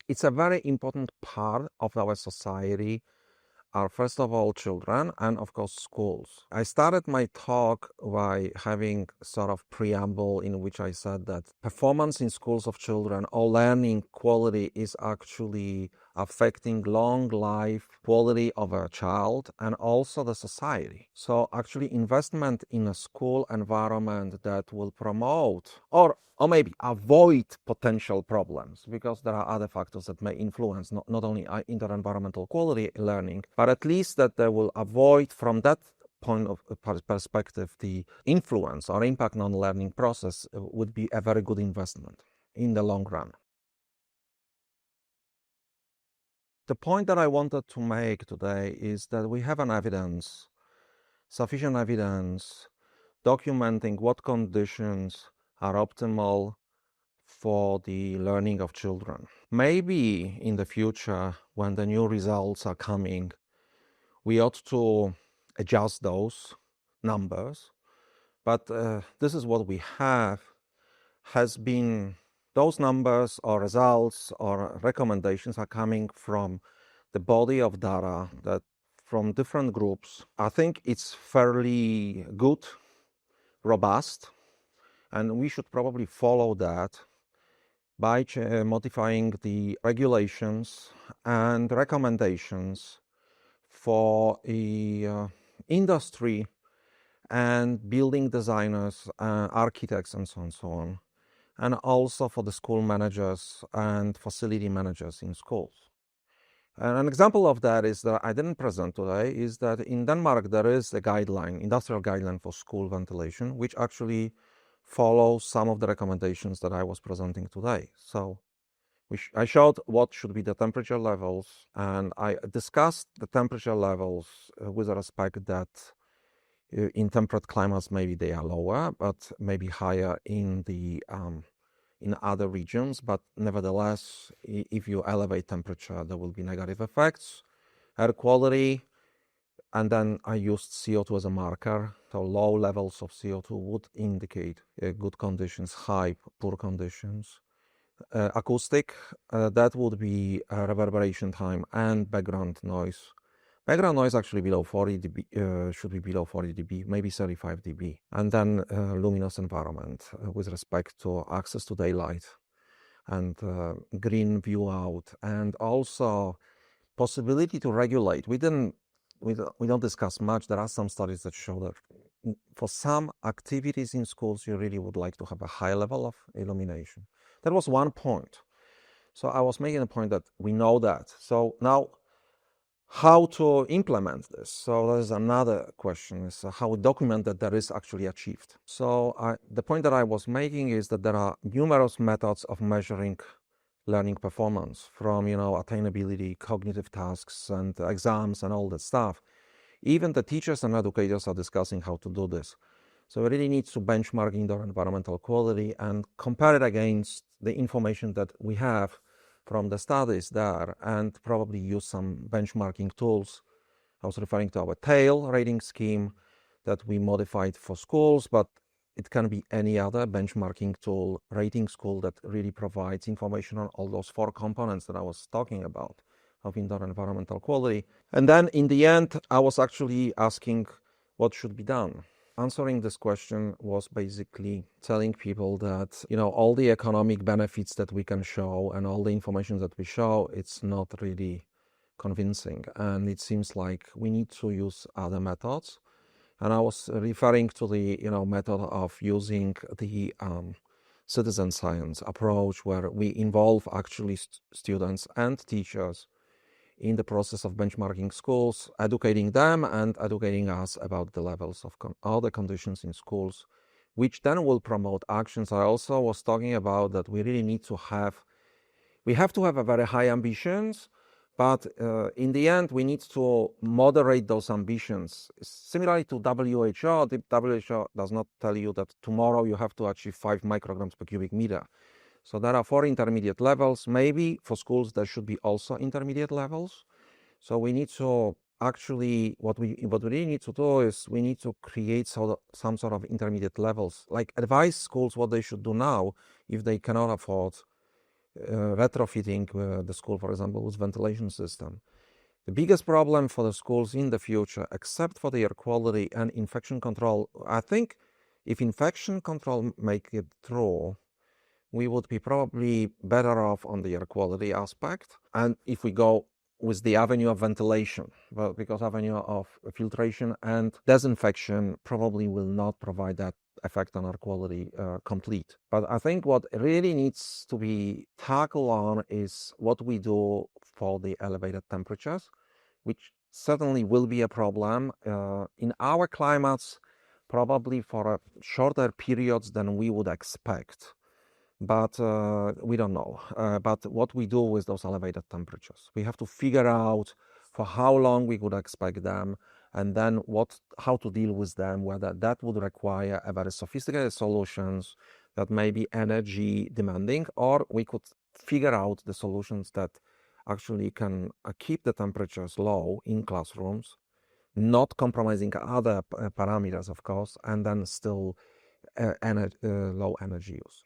It's a very important part of our society are first of all children and of course schools. I started my talk by having sort of preamble in which I said that performance in schools of children or learning quality is actually affecting long life quality of a child and also the society. So actually investment in a school environment that will promote or maybe avoid potential problems, because there are other factors that may influence not only inter-environmental quality learning, but at least that they will avoid from that point of perspective the influence or impact on the learning process would be a very good investment in the long run. The point that I wanted to make today is that we have sufficient evidence documenting what conditions are optimal for the learning of children. Maybe in the future, when the new results are coming, we ought to adjust those numbers. But this is what we have, has been those numbers or results or recommendations are coming from the body of data that from different groups. I think it's fairly good, robust, and we should probably follow that by modifying the regulations and recommendations for industry and building designers, architects, and so on, and also for the school managers and facility managers in schools. And an example of that is that I didn't present today is that in Denmark there is a guideline, industrial guideline for school ventilation, which actually follows some of the recommendations that I was presenting today. So I showed what should be the temperature levels, and I discussed the temperature levels with respect that in temperate climates maybe they are lower, but maybe higher in the in other regions. But nevertheless, if you elevate temperature, there will be negative effects. Air quality, and then I used CO2 as a marker. So low levels of CO2 would indicate good conditions, high, poor conditions. Acoustic, that would be reverberation time and background noise. Background noise actually below 40 dB, should be below 40 dB, maybe 35 dB. And then luminous environment with respect to access to daylight and green view out, and also possibility to regulate. We don't discuss much. There are some studies that show that for some activities in schools, you really would like to have a high level of illumination. That was one point. So I was making a point that we know that. So now, how to implement this? So there's another question, is how we document that is actually achieved. So the point that I was making is that there are numerous methods of measuring learning performance, from attainability, cognitive tasks, and exams, and all that stuff. Even the teachers and educators are discussing how to do this. So we really need to benchmark indoor environmental quality and compare it against the information that we have from the studies there, and probably use some benchmarking tools. I was referring to our TAIL rating scheme that we modified for schools, but it can be any other benchmarking tool, rating school, that really provides information on all those 4 components that I was talking about of indoor environmental quality. And then in the end, I was actually asking what should be done. Answering this question was basically telling people that, all the economic benefits that we can show and all the information that we show, it's not really convincing. And it seems like we need to use other methods. And I was referring to the, method of using the citizen science approach, where we involve actually students and teachers in the process of benchmarking schools, educating them and educating us about the levels of all the conditions in schools, which then will promote actions. I also was talking about that we really need to have a very high ambitions, but in the end, we need to moderate those ambitions. Similarly to WHO, the WHO does not tell you that tomorrow you have to achieve 5 micrograms per cubic meter. So there are 4 intermediate levels. Maybe for schools there should be also intermediate levels. So we need to actually, what we really need to do is we need to create some sort of intermediate levels, like advise schools what they should do now if they cannot afford retrofitting the school, for example, with ventilation system. The biggest problem for the schools in the future, except for the air quality and infection control, I think if infection control make it through, we would be probably better off on the air quality aspect. And if we go with the avenue of ventilation, well, because avenue of filtration and disinfection probably will not provide that effect on air quality complete. But I think what really needs to be tackled on is what we do for the elevated temperatures, which certainly will be a problem in our climates, probably for shorter periods than we would expect. But we don't know. But what we do with those elevated temperatures, we have to figure out for how long we could expect them, and then how to deal with them, whether that would require a very sophisticated solutions that may be energy demanding, or we could figure out the solutions that actually can keep the temperatures low in classrooms, not compromising other parameters, of course, and then still low energy use.